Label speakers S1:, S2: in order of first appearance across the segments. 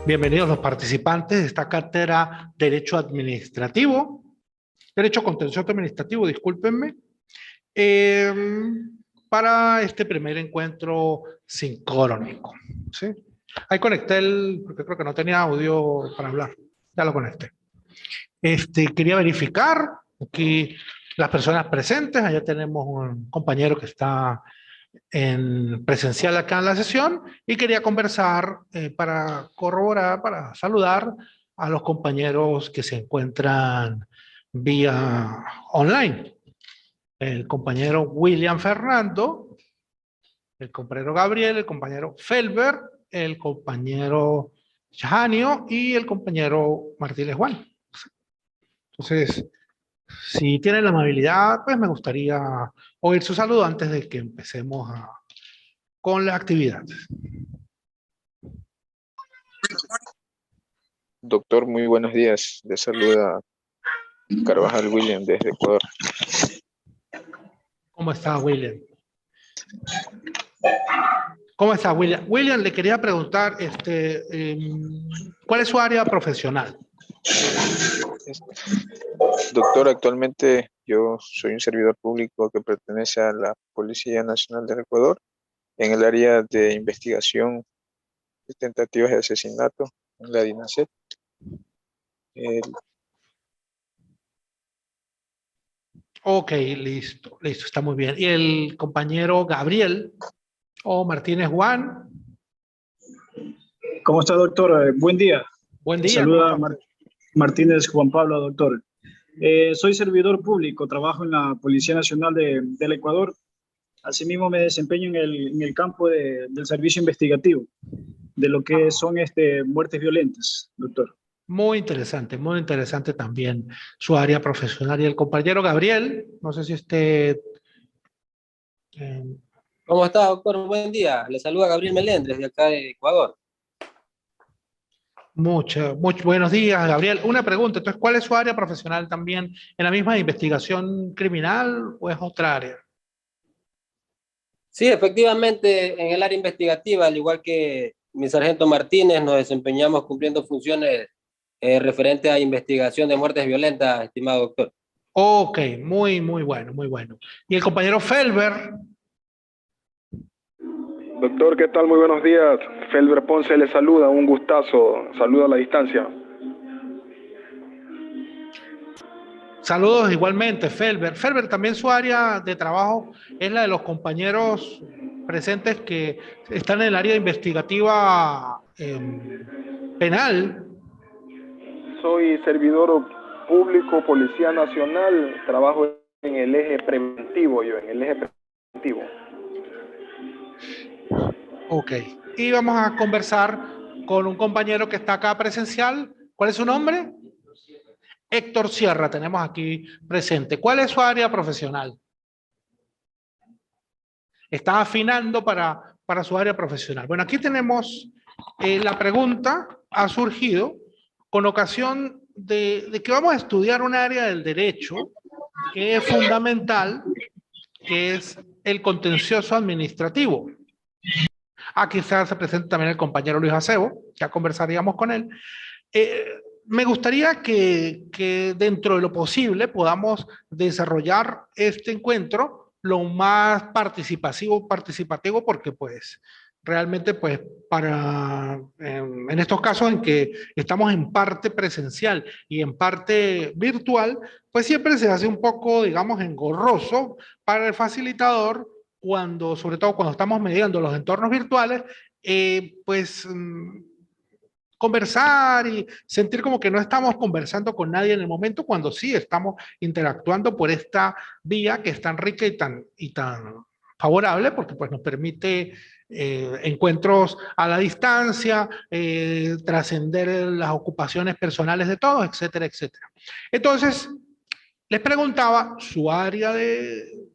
S1: Bienvenidos los participantes de esta cátedra Derecho Administrativo, Derecho Contencioso Administrativo, discúlpenme, para este primer encuentro sincrónico, ¿sí? Ahí conecté porque creo que no tenía audio para hablar, ya lo conecté. Quería verificar aquí las personas presentes. Allá tenemos un compañero que está en presencial acá en la sesión y quería conversar para corroborar, para saludar a los compañeros que se encuentran vía online. El compañero William Fernando, el compañero Gabriel, el compañero Felber, el compañero Janio y el compañero Martínez Juan. Entonces, si tienen la amabilidad, pues me gustaría oír su saludo antes de que empecemos con la actividad.
S2: Doctor, muy buenos días. Le saluda Carvajal William desde Ecuador.
S1: ¿Cómo está, William? ¿Cómo está, William? William, le quería preguntar, ¿cuál es su área profesional?
S2: Doctor, actualmente yo soy un servidor público que pertenece a la Policía Nacional del Ecuador en el área de investigación de tentativas de asesinato en la DINASET.
S1: Ok, listo, está muy bien. ¿Y el compañero Gabriel o Martínez Juan?
S3: ¿Cómo está, doctor? Buen día.
S1: Buen día.
S3: Saluda Martínez Juan Pablo, doctor. Soy servidor público, trabajo en la Policía Nacional del Ecuador. Asimismo, me desempeño en el campo del servicio investigativo, de lo que son muertes violentas, doctor.
S1: Muy interesante también su área profesional. Y el compañero Gabriel, no sé si usted...
S4: ¿Cómo está, doctor? Buen día. Le saluda Gabriel Melendres, de acá de Ecuador.
S1: Muchos buenos días, Gabriel. Una pregunta, entonces, ¿cuál es su área profesional también? ¿En la misma investigación criminal o es otra área?
S4: Sí, efectivamente, en el área investigativa, al igual que mi sargento Martínez, nos desempeñamos cumpliendo funciones referentes a investigación de muertes violentas, estimado doctor.
S1: Ok, muy bueno, muy bueno. ¿Y el compañero Felber?
S5: Doctor, ¿qué tal? Muy buenos días. Felber Ponce le saluda, un gustazo. Saludo a la distancia.
S1: Saludos igualmente, Felber. Felber, también su área de trabajo es la de los compañeros presentes que están en el área investigativa penal.
S5: Soy servidor público, Policía Nacional. Trabajo en el eje preventivo,
S1: Ok. Y vamos a conversar con un compañero que está acá presencial. ¿Cuál es su nombre? Héctor Sierra, tenemos aquí presente. ¿Cuál es su área profesional? Está afinando para su área profesional. Bueno, aquí tenemos la pregunta, ha surgido con ocasión de que vamos a estudiar un área del derecho que es fundamental, que es el contencioso administrativo. Aquí se presenta también el compañero Luis Acebo, ya conversaríamos con él. Me gustaría que dentro de lo posible podamos desarrollar este encuentro lo más participativo, porque pues realmente pues en estos casos en que estamos en parte presencial y en parte virtual, pues siempre se hace un poco, digamos, engorroso para el facilitador sobre todo cuando estamos mediando los entornos virtuales, conversar y sentir como que no estamos conversando con nadie en el momento, cuando sí estamos interactuando por esta vía que es tan rica y tan favorable, porque pues nos permite encuentros a la distancia, trascender las ocupaciones personales de todos, etcétera, etcétera. Entonces, les preguntaba su área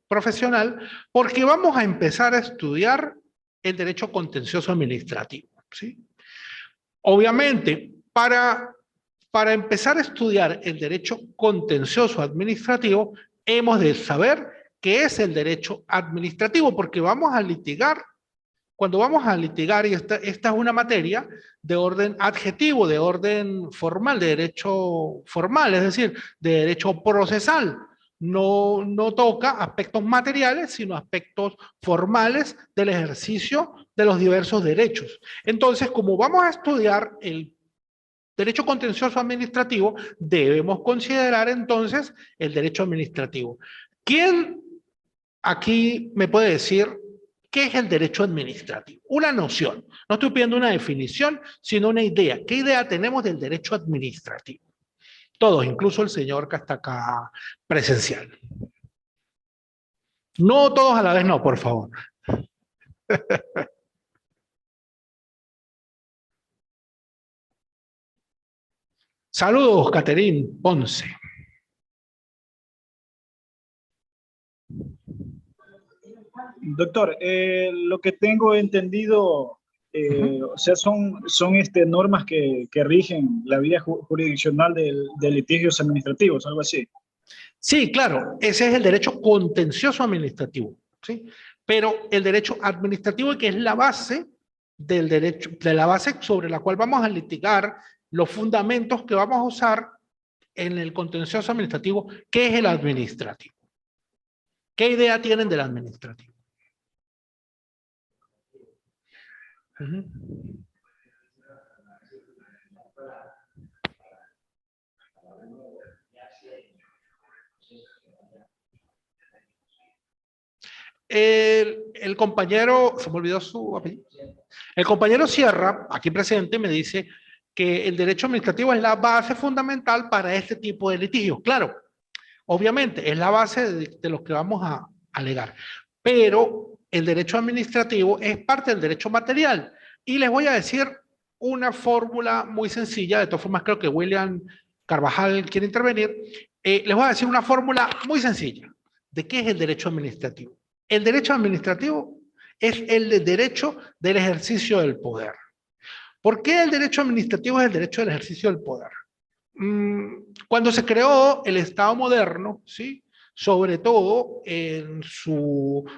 S1: profesional, porque vamos a empezar a estudiar el derecho contencioso administrativo, ¿sí? Obviamente, para empezar a estudiar el derecho contencioso administrativo, hemos de saber qué es el derecho administrativo, porque vamos a litigar cuando vamos a litigar, y esta es una materia de orden adjetivo, de orden formal, de derecho formal, es decir, de derecho procesal. No toca aspectos materiales, sino aspectos formales del ejercicio de los diversos derechos. Entonces, como vamos a estudiar el derecho contencioso administrativo, debemos considerar entonces el derecho administrativo. ¿Quién aquí me puede decir qué es el derecho administrativo? Una noción. No estoy pidiendo una definición, sino una idea. ¿Qué idea tenemos del derecho administrativo? Todos, incluso el señor que está acá presencial. No todos a la vez, no, por favor. Saludos, Caterín Ponce.
S3: Doctor, lo que tengo entendido, o sea, son normas que rigen la vía jurisdiccional de litigios administrativos, algo así.
S1: Sí, claro, ese es el derecho contencioso administrativo, ¿sí? Pero el derecho administrativo, que es la base del derecho, de la base sobre la cual vamos a litigar los fundamentos que vamos a usar en el contencioso administrativo, ¿qué es el administrativo? ¿Qué idea tienen del administrativo? El compañero, se me olvidó su apellido. El compañero Sierra, aquí presente, me dice que el derecho administrativo es la base fundamental para este tipo de litigios. Claro, obviamente es la base de los que vamos a alegar, pero el derecho administrativo es parte del derecho material. Y les voy a decir una fórmula muy sencilla, de todas formas creo que William Carvajal quiere intervenir. Les voy a decir una fórmula muy sencilla de qué es el derecho administrativo. El derecho administrativo es el derecho del ejercicio del poder. ¿Por qué el derecho administrativo es el derecho del ejercicio del poder? Cuando se creó el Estado moderno, ¿sí? Sobre todo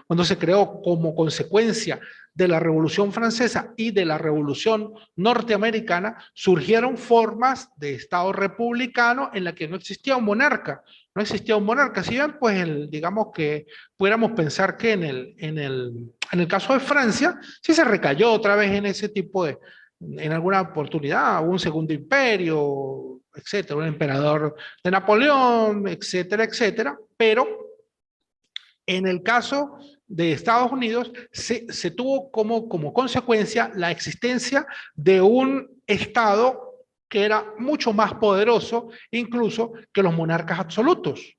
S1: cuando se creó como consecuencia de la Revolución Francesa y de la Revolución Norteamericana, surgieron formas de Estado republicano en la que no existía un monarca. No existía un monarca. Si bien, pues, digamos que pudiéramos pensar que en el caso de Francia, sí se recayó otra vez en ese tipo en alguna oportunidad, un segundo imperio, etcétera, un emperador de Napoleón, etcétera, etcétera, pero en el caso de Estados Unidos se tuvo como consecuencia la existencia de un Estado que era mucho más poderoso incluso que los monarcas absolutos.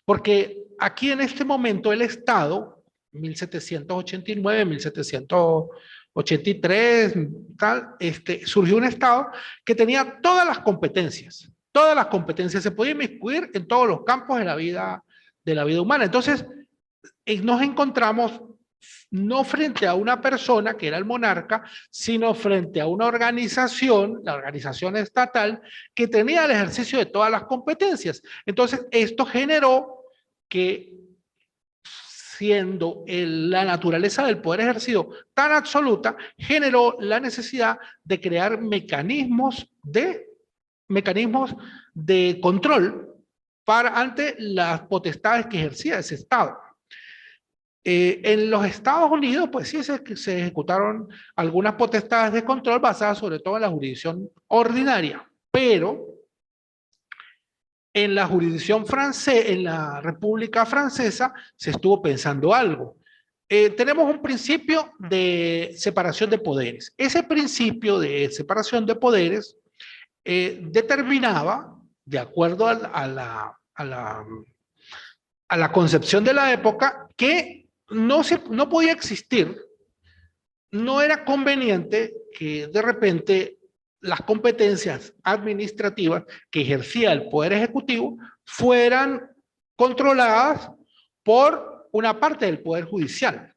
S1: Porque aquí en este momento el Estado, 1789, 1783, surgió un Estado que tenía todas las competencias. Todas las competencias, se podía inmiscuir en todos los campos de la vida humana. Entonces, nos encontramos no frente a una persona que era el monarca, sino frente a una organización, la organización estatal, que tenía el ejercicio de todas las competencias. Entonces, esto generó que, siendo la naturaleza del poder ejercido tan absoluta, generó la necesidad de crear mecanismos de control ante las potestades que ejercía ese Estado. En los Estados Unidos, pues sí, se ejecutaron algunas potestades de control basadas sobre todo en la jurisdicción ordinaria, pero en la jurisdicción francesa, en la República Francesa, se estuvo pensando algo. Tenemos un principio de separación de poderes. Ese principio de separación de poderes determinaba, de acuerdo a la concepción de la época, que no podía existir, no era conveniente que de repente las competencias administrativas que ejercía el Poder Ejecutivo fueran controladas por una parte del Poder Judicial.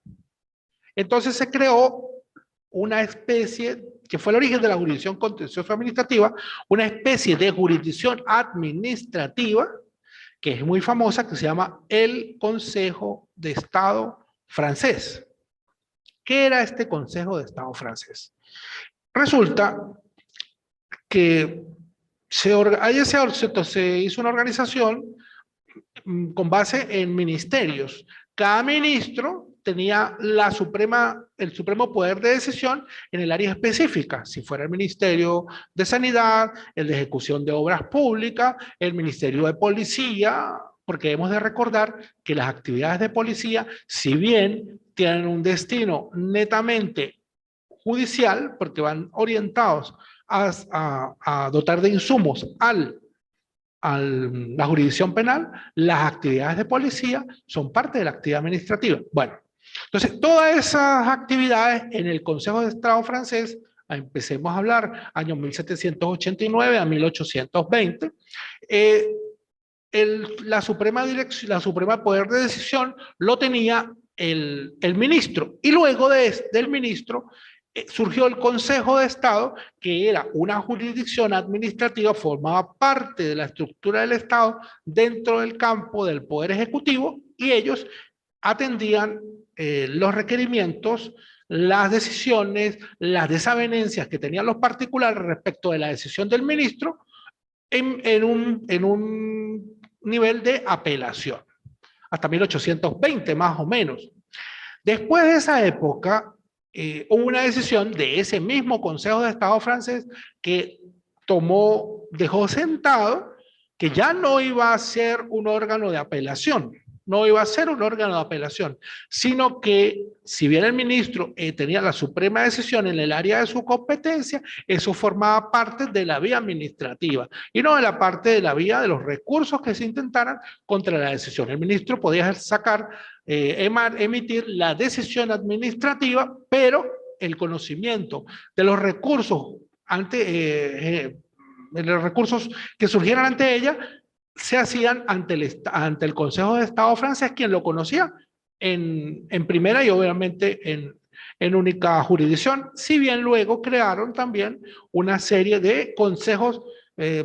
S1: Entonces se creó una especie, que fue el origen de la jurisdicción contencioso administrativa, una especie de jurisdicción administrativa que es muy famosa, que se llama el Consejo de Estado francés. ¿Qué era este Consejo de Estado francés? Resulta que se hizo una organización con base en ministerios. Cada ministro tenía el supremo poder de decisión en el área específica, si fuera el Ministerio de Sanidad, el de Ejecución de Obras Públicas, el Ministerio de Policía, porque hemos de recordar que las actividades de policía, si bien tienen un destino netamente judicial, porque van orientados a dotar de insumos la jurisdicción penal, las actividades de policía son parte de la actividad administrativa. Bueno, entonces todas esas actividades en el Consejo de Estado francés, empecemos a hablar, años 1789 a 1820, la suprema poder de decisión lo tenía el ministro, y luego del ministro surgió el Consejo de Estado, que era una jurisdicción administrativa, formaba parte de la estructura del Estado dentro del campo del Poder Ejecutivo, y ellos atendían los requerimientos, las decisiones, las desavenencias que tenían los particulares respecto de la decisión del ministro en un nivel de apelación, hasta 1820 más o menos. Después de esa época, hubo una decisión de ese mismo Consejo de Estado francés que dejó sentado que ya no iba a ser un órgano de apelación, sino que si bien el ministro tenía la suprema decisión en el área de su competencia, eso formaba parte de la vía administrativa y no de la parte de la vía de los recursos que se intentaran contra la decisión. El ministro podía emitir la decisión administrativa, pero el conocimiento de los recursos los recursos que surgieran ante ella se hacían ante el Consejo de Estado francés, quien lo conocía en primera y obviamente en única jurisdicción, si bien luego crearon también una serie de consejos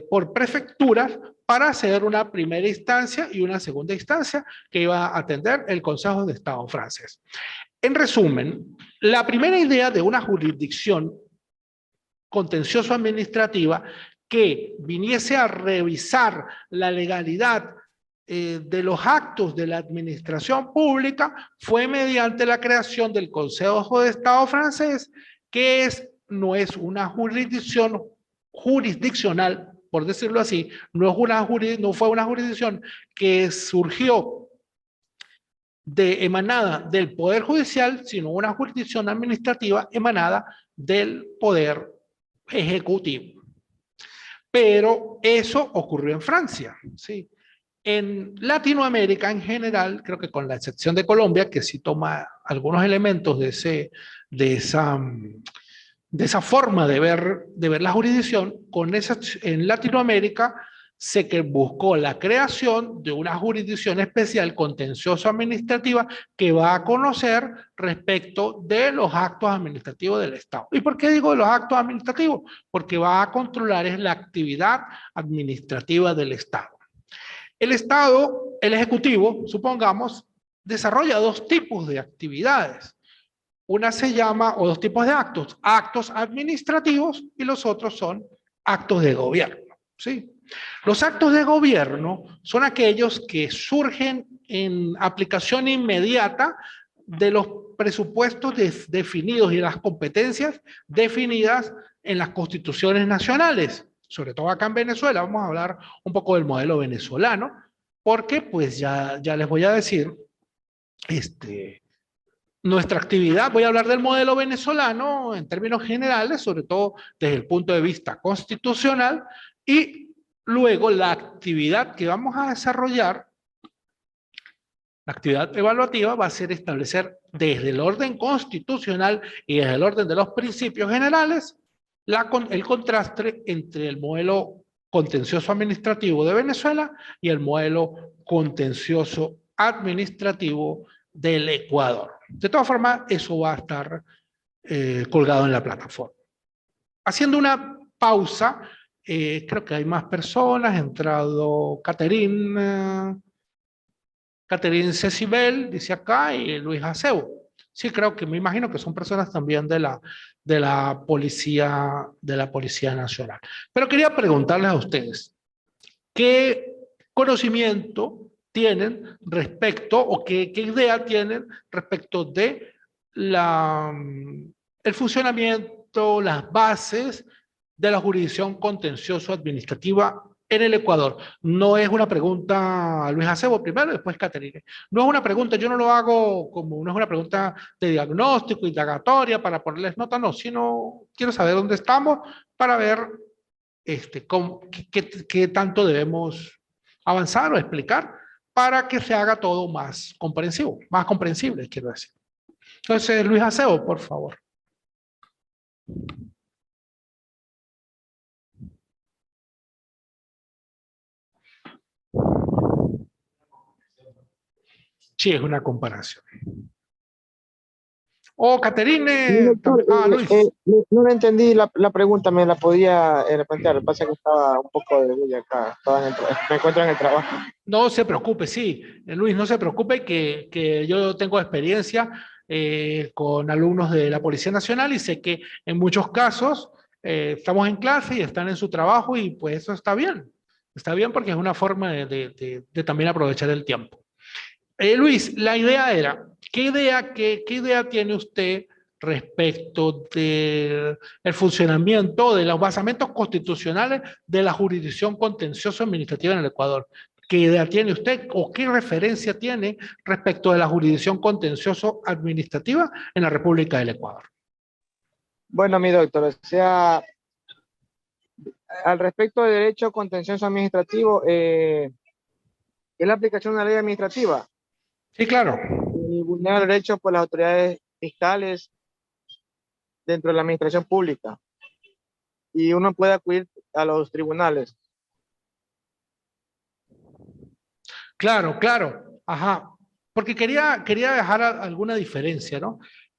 S1: por prefecturas para hacer una primera instancia y una segunda instancia que iba a atender el Consejo de Estado francés. En resumen, la primera idea de una jurisdicción contencioso administrativa que viniese a revisar la legalidad de los actos de la administración pública fue mediante la creación del Consejo de Estado francés, que no es una jurisdicción jurisdiccional, por decirlo así, no fue una jurisdicción que surgió emanada del Poder Judicial, sino una jurisdicción administrativa emanada del Poder Ejecutivo. Pero eso ocurrió en Francia, ¿sí? En Latinoamérica en general, creo que con la excepción de Colombia, que sí toma algunos elementos de esa forma de ver la jurisdicción, en Latinoamérica se buscó la creación de una jurisdicción especial contencioso administrativa que va a conocer respecto de los actos administrativos del Estado. ¿Y por qué digo de los actos administrativos? Porque va a controlar la actividad administrativa del Estado. El Estado, el Ejecutivo, supongamos, desarrolla dos tipos de actividades. Una se llama, o dos tipos de actos administrativos y los otros son actos de gobierno, ¿sí? Los actos de gobierno son aquellos que surgen en aplicación inmediata de los presupuestos definidos y las competencias definidas en las constituciones nacionales, sobre todo acá en Venezuela. Vamos a hablar un poco del modelo venezolano, porque pues ya les voy a decir, nuestra actividad, voy a hablar del modelo venezolano en términos generales, sobre todo desde el punto de vista constitucional, y luego la actividad que vamos a desarrollar, la actividad evaluativa, va a ser establecer desde el orden constitucional y desde el orden de los principios generales el contraste entre el modelo contencioso administrativo de Venezuela y el modelo contencioso administrativo del Ecuador. De todas formas, eso va a estar colgado en la plataforma. Haciendo una pausa, creo que hay más personas. Ha entrado Catherine Cecibel, dice acá, y Luis Acebo. Sí, creo que me imagino que son personas también de la Policía Nacional. Pero quería preguntarles a ustedes, ¿qué conocimiento tienen respecto o qué idea tienen respecto de el funcionamiento, las bases de la jurisdicción contencioso administrativa en el Ecuador? No es una pregunta, Luis Acebo primero, después Caterine. No es una pregunta, yo no lo hago como, no es una pregunta de diagnóstico, indagatoria, para ponerles nota, no, sino quiero saber dónde estamos para ver qué tanto debemos avanzar o explicar para que se haga todo más comprensivo, más comprensible, quiero decir. Entonces, Luis Acebo, por favor. Sí, es una comparación. O Caterine,
S6: Doctor,
S1: Luis.
S6: no le entendí la pregunta, me la podía replantear. Lo que pasa es que estaba un poco de bulla acá, me encuentro en el trabajo.
S1: No se preocupe, sí, Luis, no se preocupe que yo tengo experiencia con alumnos de la Policía Nacional y sé que en muchos casos estamos en clase y están en su trabajo y pues eso está bien porque es una forma de también aprovechar el tiempo. Luis, la idea era, ¿qué idea tiene usted respecto del funcionamiento de los basamentos constitucionales de la jurisdicción contencioso administrativa en el Ecuador? ¿Qué idea tiene usted o qué referencia tiene respecto de la jurisdicción contencioso administrativa en la República del Ecuador?
S6: Bueno, mi doctor, o sea, al respecto de derecho contencioso administrativo, es la aplicación de una ley administrativa.
S1: Sí, claro.
S6: Y vulnera derechos por las autoridades fiscales dentro de la administración pública. Y uno puede acudir a los tribunales.
S1: Claro, claro. Ajá. Porque quería dejar alguna diferencia, ¿no?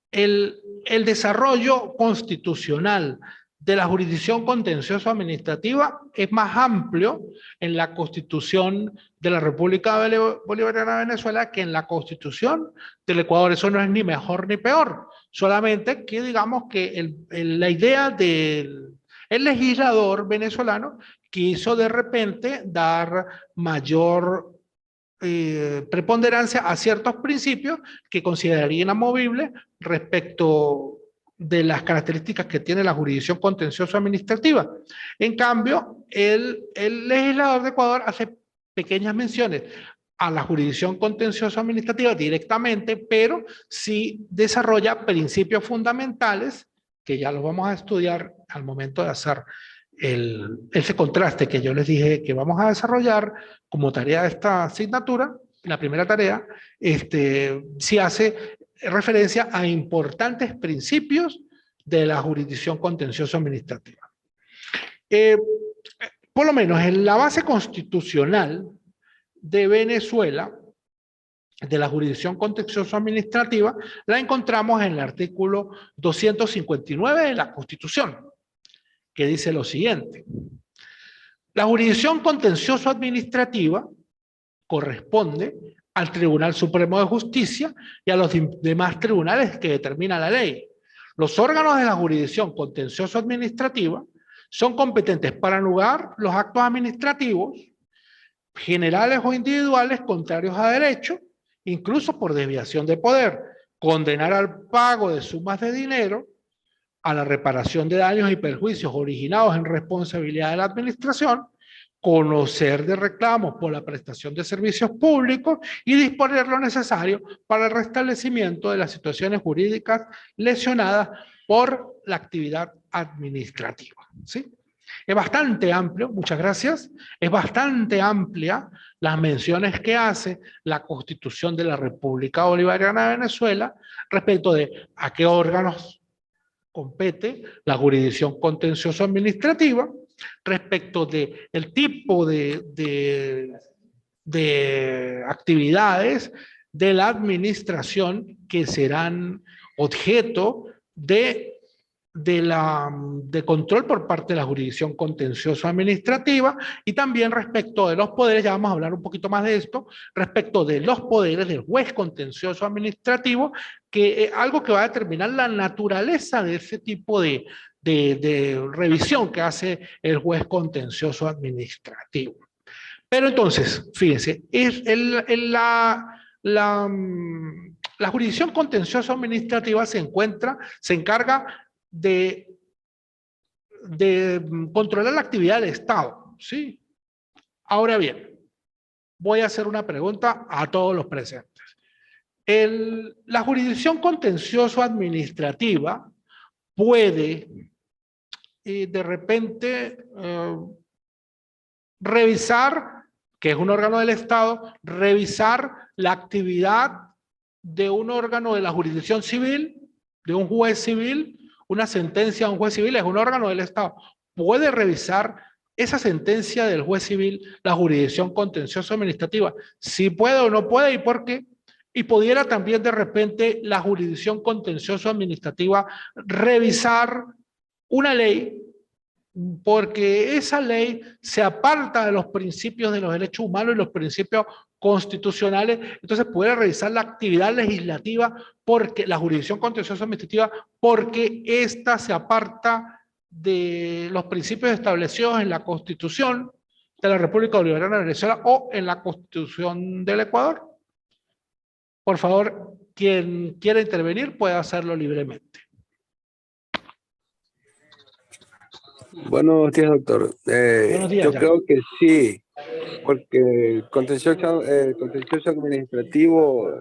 S1: El desarrollo constitucional de la jurisdicción contencioso administrativa es más amplio en la Constitución de la República Bolivariana de Venezuela que en la Constitución del Ecuador. Eso no es ni mejor ni peor, solamente que digamos que la idea del legislador venezolano quiso de repente dar mayor preponderancia a ciertos principios que consideraría inamovibles respecto de las características que tiene la jurisdicción contencioso administrativa. En cambio, el legislador de Ecuador hace pequeñas menciones a la jurisdicción contencioso administrativa directamente, pero sí desarrolla principios fundamentales que ya los vamos a estudiar al momento de hacer ese contraste que yo les dije que vamos a desarrollar como tarea de esta asignatura. La primera tarea sí hace referencia a importantes principios de la jurisdicción contencioso administrativa. Por lo menos en la base constitucional de Venezuela, de la jurisdicción contencioso administrativa, la encontramos en el artículo 259 de la Constitución, que dice lo siguiente: la jurisdicción contencioso administrativa corresponde al Tribunal Supremo de Justicia y a los demás tribunales que determina la ley. Los órganos de la jurisdicción contencioso administrativa son competentes para anular los actos administrativos, generales o individuales, contrarios a derecho, incluso por desviación de poder, condenar al pago de sumas de dinero, a la reparación de daños y perjuicios originados en responsabilidad de la administración, conocer de reclamos por la prestación de servicios públicos y disponer lo necesario para el restablecimiento de las situaciones jurídicas lesionadas por la actividad administrativa. ¿Sí? Es bastante amplio, muchas gracias, es bastante amplia las menciones que hace la Constitución de la República Bolivariana de Venezuela respecto de a qué órganos compete la jurisdicción contencioso administrativa, respecto de el tipo de actividades de la administración que serán objeto de de control por parte de la jurisdicción contencioso administrativa, y también respecto de los poderes, ya vamos a hablar un poquito más de esto, respecto de los poderes del juez contencioso administrativo, que es algo que va a determinar la naturaleza de ese tipo de revisión que hace el juez contencioso administrativo. Pero entonces, fíjense, la jurisdicción contencioso administrativa se encarga de controlar la actividad del Estado, ¿sí? Ahora bien, voy a hacer una pregunta a todos los presentes. La jurisdicción contencioso administrativa puede de repente revisar, que es un órgano del Estado, revisar la actividad de un órgano de la jurisdicción civil, de un juez civil. Una sentencia de un juez civil es un órgano del Estado. Puede revisar esa sentencia del juez civil la jurisdicción contencioso administrativa. Si puede o no puede y por qué. Y pudiera también de repente la jurisdicción contencioso administrativa revisar una ley, porque esa ley se aparta de los principios de los derechos humanos y los principios constitucionales. Entonces puede revisar la actividad legislativa, porque la jurisdicción contencioso administrativa, porque ésta se aparta de los principios establecidos en la Constitución de la República Bolivariana de Venezuela o en la Constitución del Ecuador. Por favor, quien quiera intervenir puede hacerlo libremente.
S7: Buenos días, doctor.
S1: Buenos días,
S7: yo
S1: ya.
S7: creo que sí, porque el contencioso administrativo,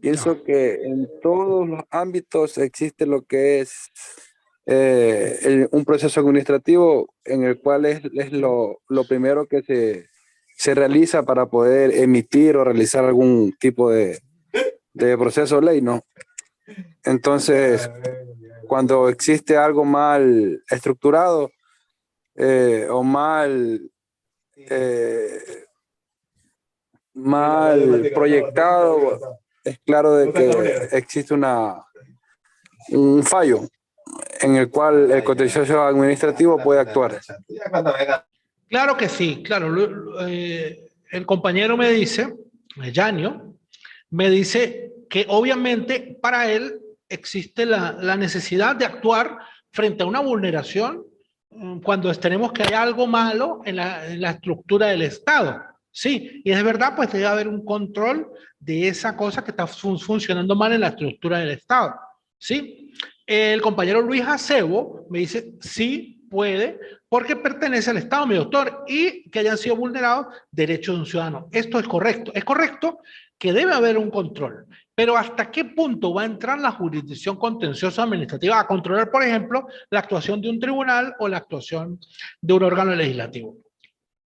S7: pienso que en todos los ámbitos existe lo que es un proceso administrativo en el cual es lo primero que se realiza para poder emitir o realizar algún tipo de proceso de ley, ¿no? Entonces, cuando existe algo mal estructurado o mal proyectado, es claro de que existe un fallo en el cual el contencioso administrativo puede actuar.
S1: Claro que sí, claro. El compañero me dice, Yanio, me dice que obviamente para él existe la necesidad de actuar frente a una vulneración cuando tenemos que hay algo malo en la estructura del Estado. Sí, y es verdad, pues debe haber un control de esa cosa que está funcionando mal en la estructura del Estado. Sí, el compañero Luis Acebo me dice, sí, puede, porque pertenece al Estado, mi doctor, y que hayan sido vulnerados derechos de un ciudadano. Esto es correcto. Es correcto que debe haber un control, pero ¿hasta qué punto va a entrar la jurisdicción contenciosa administrativa a controlar, por ejemplo, la actuación de un tribunal o la actuación de un órgano legislativo?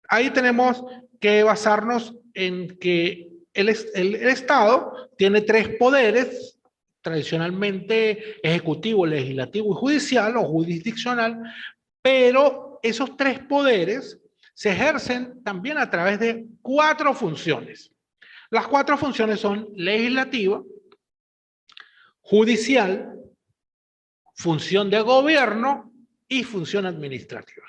S1: Ahí tenemos que basarnos en que el Estado tiene tres poderes, tradicionalmente ejecutivo, legislativo y judicial o jurisdiccional, pero esos tres poderes se ejercen también a través de 4 funciones. Las 4 funciones son legislativa, judicial, función de gobierno y función administrativa.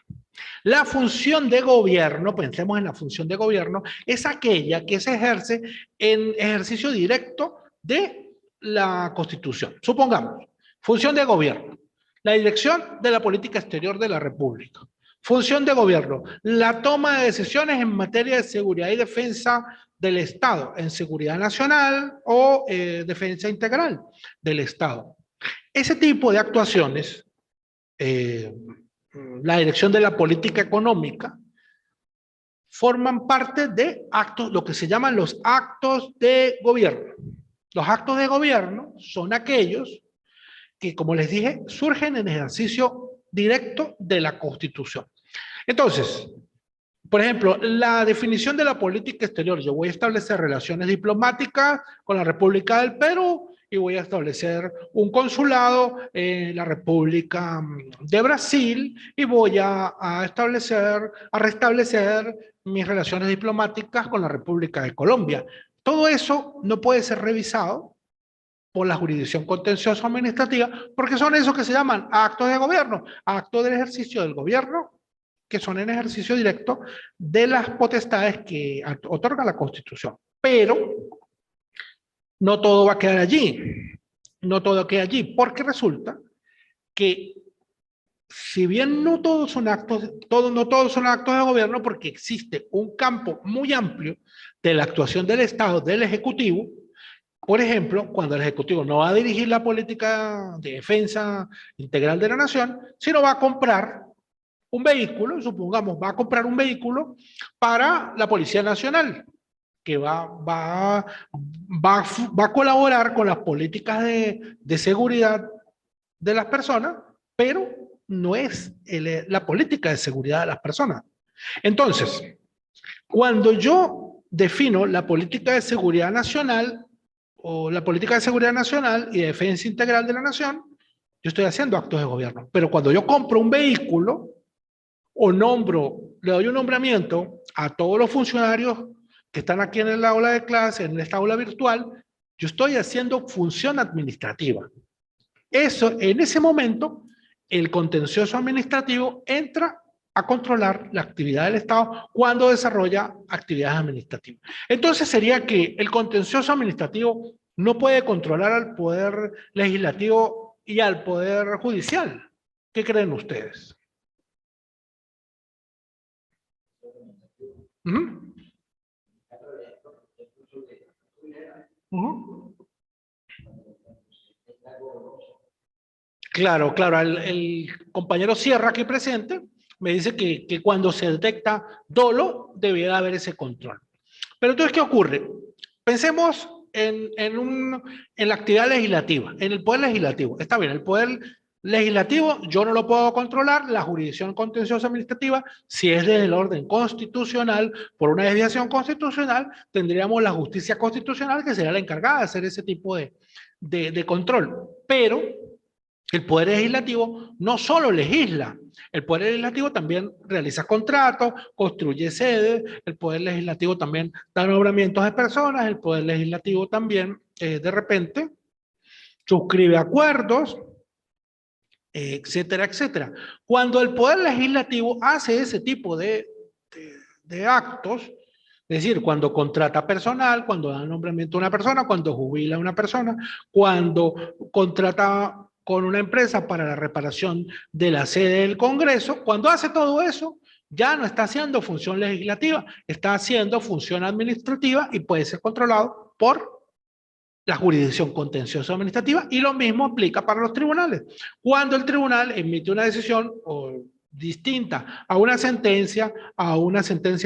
S1: La función de gobierno, pensemos en la función de gobierno, es aquella que se ejerce en ejercicio directo de la Constitución. Supongamos, función de gobierno, la dirección de la política exterior de la República. Función de gobierno, la toma de decisiones en materia de seguridad y defensa del Estado, en seguridad nacional o defensa integral del Estado. Ese tipo de actuaciones, la dirección de la política económica, forman parte de actos, lo que se llaman los actos de gobierno. Los actos de gobierno son aquellos que, como les dije, surgen en ejercicio directo de la Constitución. Entonces, por ejemplo, la definición de la política exterior. Yo voy a establecer relaciones diplomáticas con la República del Perú y voy a establecer un consulado en la República de Brasil y voy a restablecer mis relaciones diplomáticas con la República de Colombia. Todo eso no puede ser revisado por la jurisdicción contencioso administrativa, porque son esos que se llaman actos de gobierno, actos del ejercicio del gobierno, que son en ejercicio directo de las potestades que otorga la Constitución. Pero no todo va a quedar allí, no todo queda allí, porque resulta que si bien no todos son actos de gobierno, porque existe un campo muy amplio de la actuación del Estado, del Ejecutivo. Por ejemplo, cuando el Ejecutivo no va a dirigir la política de defensa integral de la nación, sino va a comprar un vehículo, supongamos, va a comprar un vehículo para la Policía Nacional, que va a colaborar con las políticas de seguridad de las personas, pero no es la política de seguridad de las personas. Entonces, cuando yo defino la política de seguridad nacional o la política de seguridad nacional y defensa integral de la nación, yo estoy haciendo actos de gobierno. Pero cuando yo compro un vehículo o le doy un nombramiento a todos los funcionarios que están aquí en el aula de clase, en esta aula virtual, yo estoy haciendo función administrativa. Eso, en ese momento, el contencioso administrativo entra a controlar la actividad del Estado cuando desarrolla actividades administrativas. Entonces sería que el contencioso administrativo no puede controlar al poder legislativo y al poder judicial. ¿Qué creen ustedes? Claro, claro. El compañero Sierra aquí presente me dice que cuando se detecta dolo debería haber ese control. Pero entonces, ¿qué ocurre? Pensemos en la actividad legislativa, en el poder legislativo. Está bien, el poder legislativo yo no lo puedo controlar, la jurisdicción contenciosa administrativa, si es desde el orden constitucional, por una desviación constitucional, tendríamos la justicia constitucional que sería la encargada de hacer ese tipo de control. Pero el Poder Legislativo no solo legisla, el Poder Legislativo también realiza contratos, construye sedes, el Poder Legislativo también da nombramientos de personas, el Poder Legislativo también, de repente, suscribe acuerdos, etcétera, etcétera. Cuando el Poder Legislativo hace ese tipo de actos, es decir, cuando contrata personal, cuando da nombramiento a una persona, cuando jubila a una persona, cuando contrata con una empresa para la reparación de la sede del Congreso, cuando hace todo eso, ya no está haciendo función legislativa, está haciendo función administrativa y puede ser controlado por la jurisdicción contenciosa administrativa, y lo mismo aplica para los tribunales. Cuando el tribunal emite una decisión distinta a una sentencia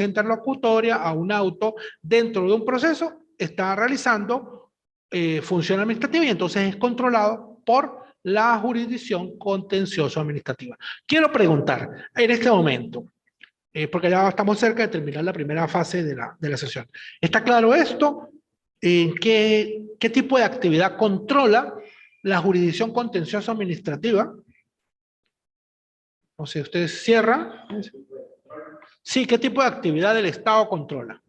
S1: interlocutoria, a un auto dentro de un proceso, está realizando función administrativa y entonces es controlado por la jurisdicción contencioso administrativa. Quiero preguntar en este momento, porque ya estamos cerca de terminar la primera fase de la sesión. ¿Está claro esto? ¿Qué tipo de actividad controla la jurisdicción contencioso administrativa? O sea, ustedes cierran. Sí, ¿qué tipo de actividad del Estado controla?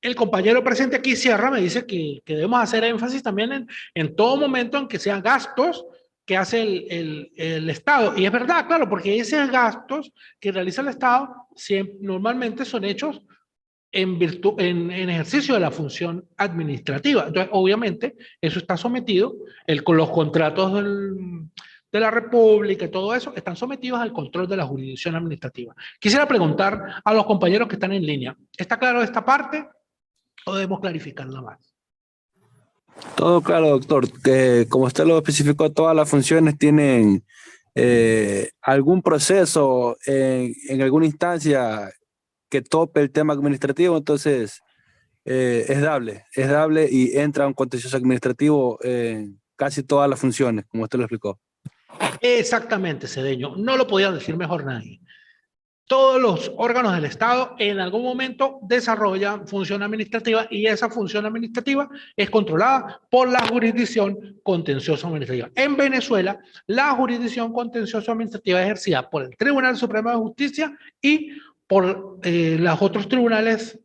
S1: El compañero presente aquí, Sierra, me dice que debemos hacer énfasis también en todo momento en que sean gastos que hace el Estado. Y es verdad, claro, porque esos gastos que realiza el Estado normalmente son hechos en ejercicio de la función administrativa. Entonces, obviamente, eso está sometido, con los contratos de la República y todo eso, están sometidos al control de la jurisdicción administrativa. Quisiera preguntar a los compañeros que están en línea, ¿está claro esta parte o debemos clarificarla más?
S7: Todo claro, doctor. Como usted lo especificó, todas las funciones tienen algún proceso en alguna instancia que tope el tema administrativo, entonces es dable y entra un contencioso administrativo en casi todas las funciones, como usted lo explicó.
S1: Exactamente, Cedeño. No lo podía decir mejor nadie. todos los órganos del Estado en algún momento desarrollan función administrativa y esa función administrativa es controlada por la jurisdicción contencioso administrativa. En Venezuela, la jurisdicción contencioso administrativa es ejercida por el Tribunal Supremo de Justicia y por los otros tribunales,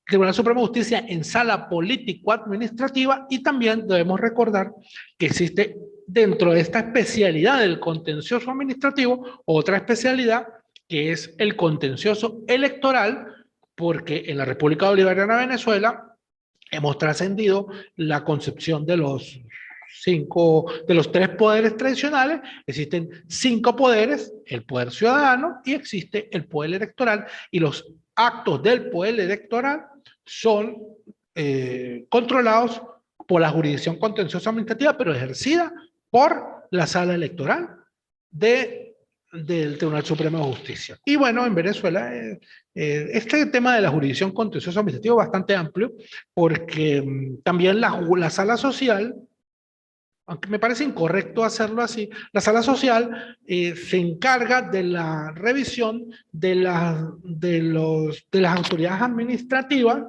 S1: Tribunal Supremo de Justicia en sala político-administrativa, y también debemos recordar que existe dentro de esta especialidad del contencioso administrativo otra especialidad que es el contencioso electoral, porque en la República Bolivariana de Venezuela hemos trascendido la concepción de los tres poderes tradicionales. Existen 5 poderes: el poder ciudadano, y existe el poder electoral, y los actos del poder electoral son controlados por la jurisdicción contenciosa administrativa, pero ejercida por la sala electoral del Tribunal Supremo de Justicia. Y bueno, en Venezuela este tema de la jurisdicción contenciosa administrativa es bastante amplio, porque también la sala social, aunque me parece incorrecto hacerlo así, la sala social se encarga de la revisión de las autoridades administrativas,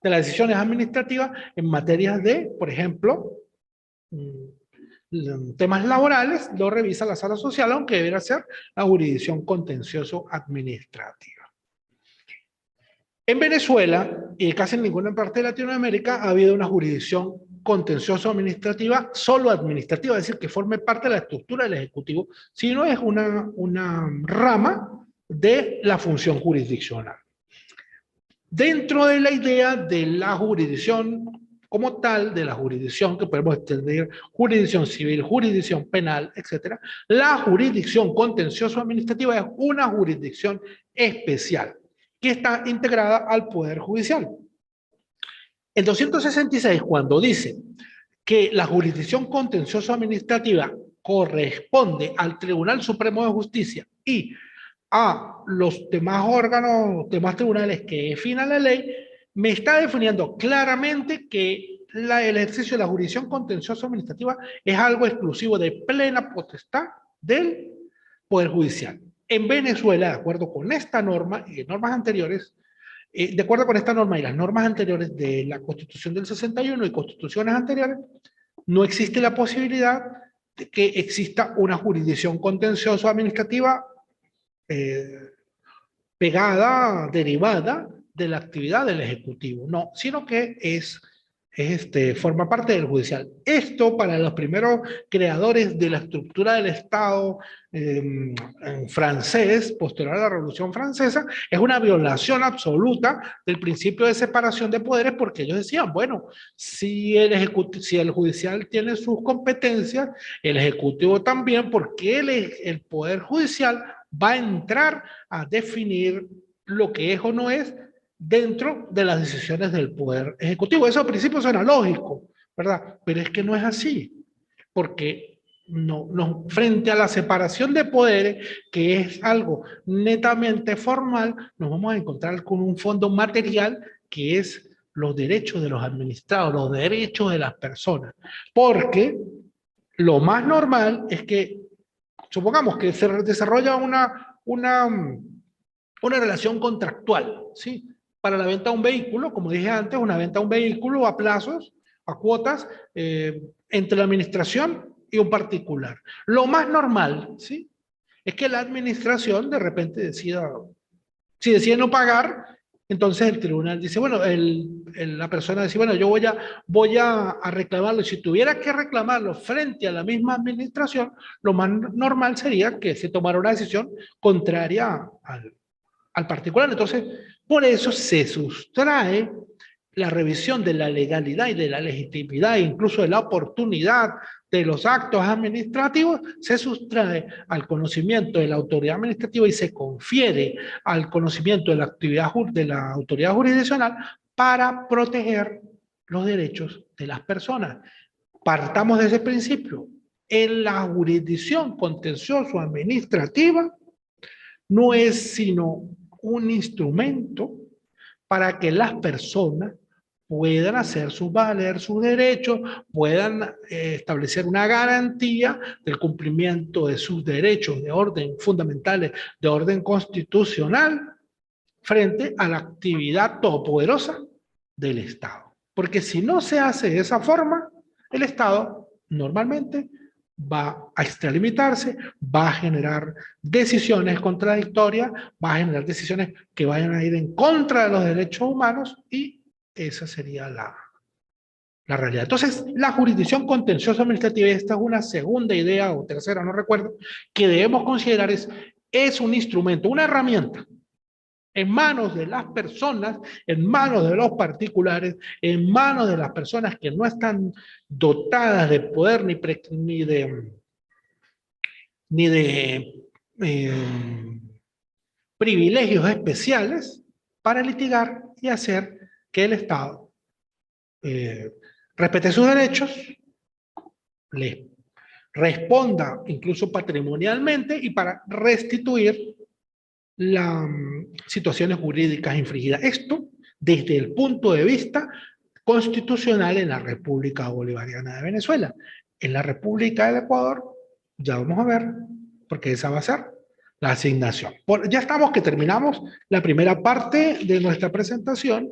S1: de las decisiones administrativas en materias de, por ejemplo, temas laborales, lo revisa la sala social, aunque debería ser la jurisdicción contencioso administrativa. En Venezuela y casi en ninguna parte de Latinoamérica ha habido una jurisdicción contencioso administrativa solo administrativa, es decir, que forme parte de la estructura del Ejecutivo, sino es una rama de la función jurisdiccional. Dentro de la idea de la jurisdicción como tal, de la jurisdicción, que podemos entender jurisdicción civil, jurisdicción penal, etc., la jurisdicción contencioso administrativa es una jurisdicción especial que está integrada al Poder Judicial. El 266, cuando dice que la jurisdicción contencioso administrativa corresponde al Tribunal Supremo de Justicia y a los demás órganos, demás tribunales que definan la ley, me está definiendo claramente que el ejercicio de la jurisdicción contencioso administrativa es algo exclusivo de plena potestad del Poder Judicial. En Venezuela, de acuerdo con esta norma y normas anteriores, de acuerdo con esta norma y las normas anteriores de la Constitución del 61 y constituciones anteriores, no existe la posibilidad de que exista una jurisdicción contencioso administrativa pegada, derivada de la actividad del Ejecutivo, no, sino que forma parte del judicial. Esto, para los primeros creadores de la estructura del Estado francés, posterior a la Revolución Francesa, es una violación absoluta del principio de separación de poderes, porque ellos decían, bueno, si el judicial tiene sus competencias, el Ejecutivo también, porque el Poder Judicial va a entrar a definir lo que es o no es dentro de las decisiones del Poder Ejecutivo. Eso al principio suena lógico, ¿verdad? Pero es que no es así, porque frente a la separación de poderes, que es algo netamente formal, nos vamos a encontrar con un fondo material que es los derechos de los administrados, los derechos de las personas. Porque lo más normal es que, supongamos que se desarrolla una relación contractual, ¿sí? Para la venta de un vehículo, como dije antes, una venta de un vehículo a plazos, a cuotas, entre la administración y un particular. Lo más normal, ¿sí?, es que la administración de repente decida, si decide no pagar, entonces el tribunal dice, bueno, la persona dice, bueno, yo voy a reclamarlo. Y si tuviera que reclamarlo frente a la misma administración, lo más normal sería que se tomara una decisión contraria al particular. Entonces, por eso se sustrae la revisión de la legalidad y de la legitimidad, incluso de la oportunidad de los actos administrativos, se sustrae al conocimiento de la autoridad administrativa y se confiere al conocimiento de la actividad de la autoridad jurisdiccional para proteger los derechos de las personas. Partamos de ese principio. En la jurisdicción contencioso administrativa no es sino un instrumento para que las personas puedan hacer valer sus derechos, puedan establecer una garantía del cumplimiento de sus derechos de orden fundamentales, de orden constitucional, frente a la actividad todopoderosa del Estado. Porque si no se hace de esa forma, el Estado normalmente va a extralimitarse, va a generar decisiones contradictorias, va a generar decisiones que vayan a ir en contra de los derechos humanos y esa sería la realidad. Entonces, la jurisdicción contenciosa administrativa, esta es una segunda idea o tercera, no recuerdo, que debemos considerar es un instrumento, una herramienta en manos de las personas, en manos de los particulares, en manos de las personas que no están dotadas de poder ni de privilegios especiales para litigar y hacer que el Estado respete sus derechos, le responda incluso patrimonialmente y para restituir las situaciones jurídicas infringidas. Esto desde el punto de vista constitucional en la República Bolivariana de Venezuela. En la República del Ecuador, ya vamos a ver, porque esa va a ser la asignación. Ya estamos que terminamos la primera parte de nuestra presentación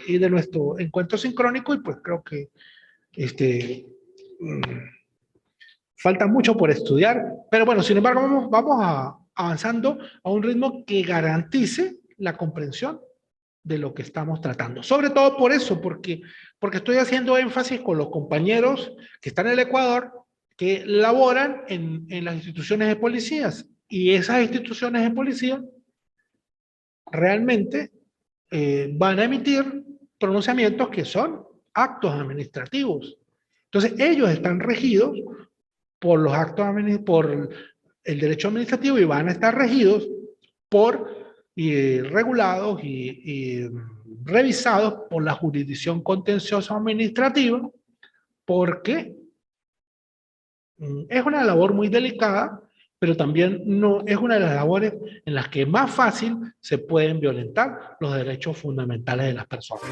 S1: y de nuestro encuentro sincrónico y pues creo que falta mucho por estudiar, pero bueno, sin embargo vamos avanzando a un ritmo que garantice la comprensión de lo que estamos tratando. Sobre todo por eso, porque estoy haciendo énfasis con los compañeros que están en el Ecuador, que laboran en las instituciones de policías, y esas instituciones de policía realmente van a emitir pronunciamientos que son actos administrativos. Entonces ellos están regidos por los actos por el derecho administrativo y van a estar regidos por regulados y revisados por la jurisdicción contenciosa administrativa, porque es una labor muy delicada, pero también no es una de las labores en las que más fácil se pueden violentar los derechos fundamentales de las personas.